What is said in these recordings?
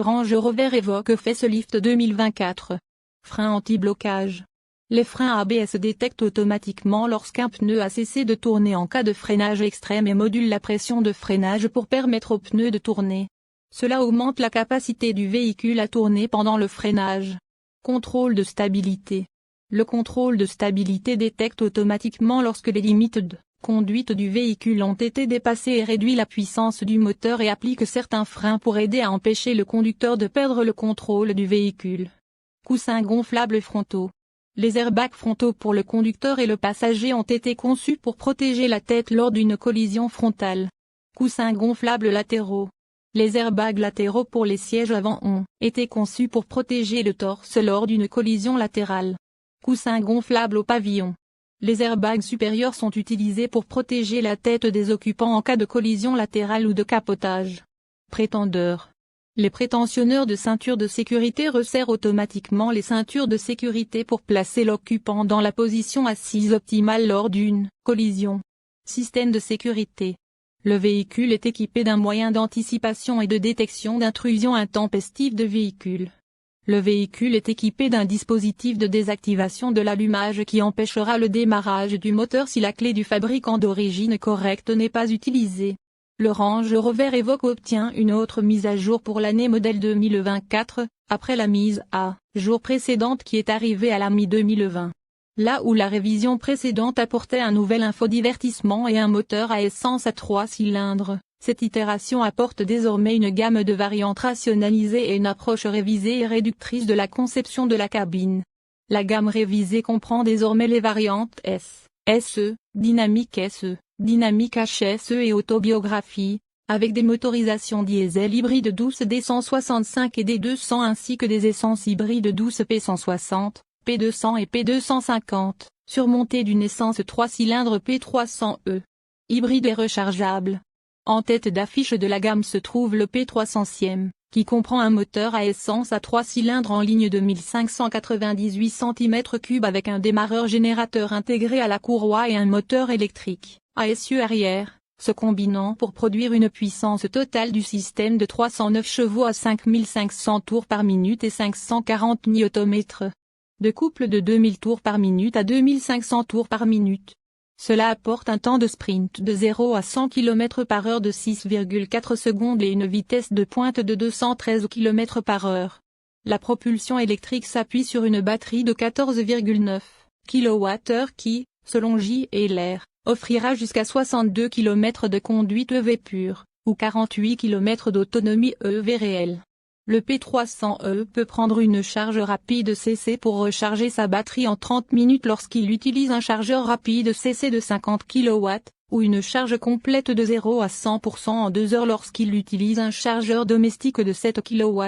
Range Rover Evoque Facelift 2024. Frein anti-blocage. Les freins ABS détectent automatiquement lorsqu'un pneu a cessé de tourner en cas de freinage extrême et modulent la pression de freinage pour permettre au pneu de tourner. Cela augmente la capacité du véhicule à tourner pendant le freinage. Contrôle de stabilité. Le contrôle de stabilité détecte automatiquement lorsque les limites de conduite du véhicule ont été dépassées et réduit la puissance du moteur et applique certains freins pour aider à empêcher le conducteur de perdre le contrôle du véhicule. Coussins gonflables frontaux. Les airbags frontaux pour le conducteur et le passager ont été conçus pour protéger la tête lors d'une collision frontale. Coussins gonflables latéraux. Les airbags latéraux pour les sièges avant ont été conçus pour protéger le torse lors d'une collision latérale. Coussins gonflables au pavillon. Les airbags supérieurs sont utilisés pour protéger la tête des occupants en cas de collision latérale ou de capotage. Prétendeurs. Les prétensionneurs de ceintures de sécurité resserrent automatiquement les ceintures de sécurité pour placer l'occupant dans la position assise optimale lors d'une collision. Système de sécurité. Le véhicule est équipé d'un moyen d'anticipation et de détection d'intrusion intempestive de véhicules. Le véhicule est équipé d'un dispositif de désactivation de l'allumage qui empêchera le démarrage du moteur si la clé du fabricant d'origine correcte n'est pas utilisée. Le Range Rover Evoque obtient une autre mise à jour pour l'année modèle 2024, après la mise à jour précédente qui est arrivée à la mi-2020. Là où la révision précédente apportait un nouvel infodivertissement et un moteur à essence à 3 cylindres, cette itération apporte désormais une gamme de variantes rationalisées et une approche révisée et réductrice de la conception de la cabine. La gamme révisée comprend désormais les variantes S, SE, Dynamique SE, Dynamique HSE et Autobiographie, avec des motorisations diesel hybrides douces D165 et D200 ainsi que des essences hybrides douces P160, P200 et P250, surmontées d'une essence 3 cylindres P300E. Hybride et rechargeable. En tête d'affiche de la gamme se trouve le P300e, qui comprend un moteur à essence à 3 cylindres en ligne de 1598 cm3 avec un démarreur générateur intégré à la courroie et un moteur électrique, à essieu arrière, se combinant pour produire une puissance totale du système de 309 chevaux à 5500 tours par minute et 540 Nm. De couple de 2000 tours par minute à 2500 tours par minute. Cela apporte un temps de sprint de 0 à 100 km/h de 6,4 secondes et une vitesse de pointe de 213 km/h. La propulsion électrique s'appuie sur une batterie de 14,9 kWh qui, selon JLR, offrira jusqu'à 62 km de conduite EV pure, ou 48 km d'autonomie EV réelle. Le P300E peut prendre une charge rapide CC pour recharger sa batterie en 30 minutes lorsqu'il utilise un chargeur rapide CC de 50 kW, ou une charge complète de 0 à 100% en 2 heures lorsqu'il utilise un chargeur domestique de 7 kW.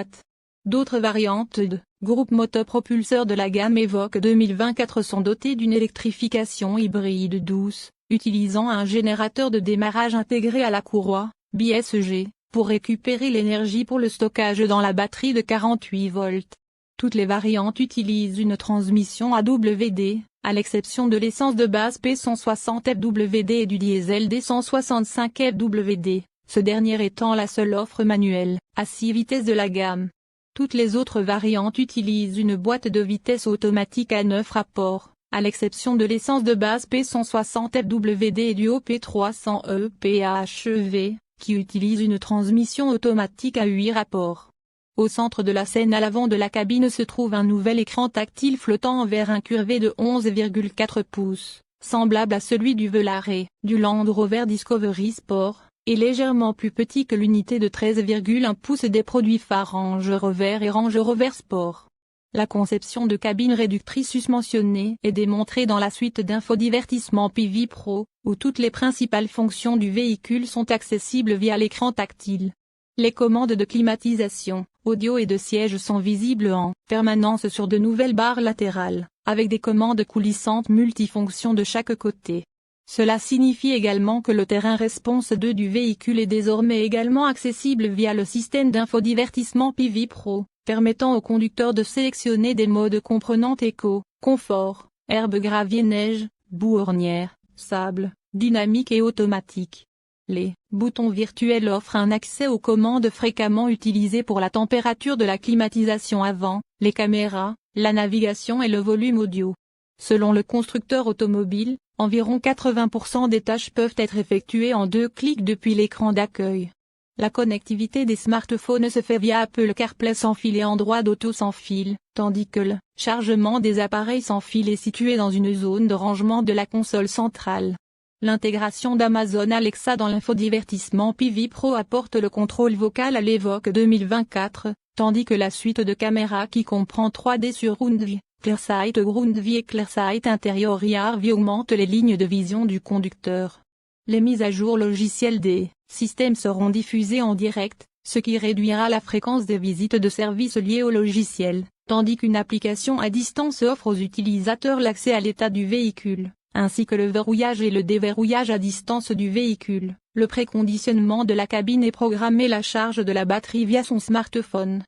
D'autres variantes de groupe motopropulseur de la gamme Evoque 2024 sont dotées d'une électrification hybride douce, utilisant un générateur de démarrage intégré à la courroie, BSG, pour récupérer l'énergie pour le stockage dans la batterie de 48 volts. Toutes les variantes utilisent une transmission AWD, à l'exception de l'essence de base P160 FWD et du diesel D165 FWD, ce dernier étant la seule offre manuelle, à 6 vitesses de la gamme. Toutes les autres variantes utilisent une boîte de vitesse automatique à 9 rapports, à l'exception de l'essence de base P160 FWD et du P300E PHEV, qui utilise une transmission automatique à 8 rapports. Au centre de la scène à l'avant de la cabine se trouve un nouvel écran tactile flottant en verre incurvé de 11,4 pouces, semblable à celui du Velarde, du Land Rover Discovery Sport, et légèrement plus petit que l'unité de 13,1 pouces des produits phares Range Rover et Range Rover Sport. La conception de cabine réductrice susmentionnée est démontrée dans la suite d'infodivertissement PV Pro, où toutes les principales fonctions du véhicule sont accessibles via l'écran tactile. Les commandes de climatisation, audio et de siège sont visibles en permanence sur de nouvelles barres latérales, avec des commandes coulissantes multifonctions de chaque côté. Cela signifie également que le terrain response 2 du véhicule est désormais également accessible via le système d'infodivertissement PV Pro, permettant au conducteur de sélectionner des modes comprenant éco, confort, herbe gravier neige, boue ornière, sable, dynamique et automatique. Les boutons virtuels offrent un accès aux commandes fréquemment utilisées pour la température de la climatisation avant, les caméras, la navigation et le volume audio. Selon le constructeur automobile, environ 80% des tâches peuvent être effectuées en 2 clics depuis l'écran d'accueil. La connectivité des smartphones se fait via Apple CarPlay sans fil et Android Auto sans fil, tandis que le chargement des appareils sans fil est situé dans une zone de rangement de la console centrale. L'intégration d'Amazon Alexa dans l'infodivertissement PV Pro apporte le contrôle vocal à l'Evoque 2024, tandis que la suite de caméras qui comprend 3D sur GroundView, ClearSight GroundView et ClearSight Interior rear-view augmente les lignes de vision du conducteur. Les mises à jour logicielles des systèmes seront diffusées en direct, ce qui réduira la fréquence des visites de services liées au logiciel, tandis qu'une application à distance offre aux utilisateurs l'accès à l'état du véhicule, ainsi que le verrouillage et le déverrouillage à distance du véhicule. Le préconditionnement de la cabine est programmé la charge de la batterie via son smartphone.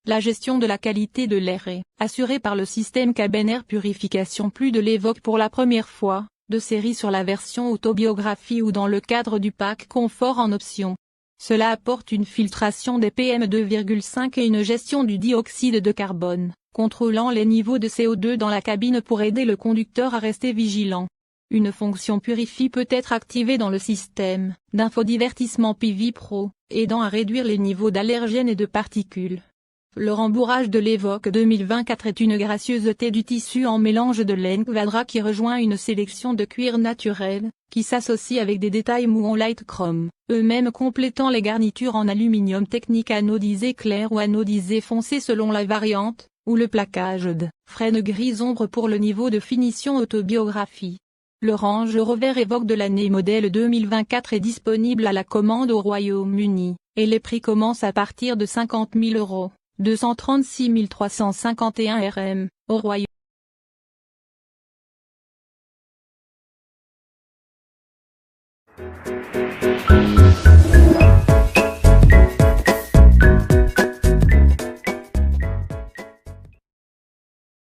La gestion de la qualité de l'air est assurée par le système Cabin Air Purification Plus de l'Evoque pour la première fois, de série sur la version autobiographie ou dans le cadre du pack confort en option. Cela apporte une filtration des PM2,5 et une gestion du dioxyde de carbone, contrôlant les niveaux de CO2 dans la cabine pour aider le conducteur à rester vigilant. Une fonction Purify peut être activée dans le système d'infodivertissement PV Pro, aidant à réduire les niveaux d'allergènes et de particules. Le rembourrage de l'Evoque 2024 est une gracieuseté du tissu en mélange de laine Quadra qui rejoint une sélection de cuir naturel, qui s'associe avec des détails mous en light chrome, eux-mêmes complétant les garnitures en aluminium technique anodisé clair ou anodisé foncé selon la variante, ou le plaquage de frêne gris ombre pour le niveau de finition autobiographie. Le Range Rover Evoque de l'année modèle 2024 est disponible à la commande au Royaume-Uni, et les prix commencent à partir de 50 000 €, 236 351 RM, au Royaume-Uni.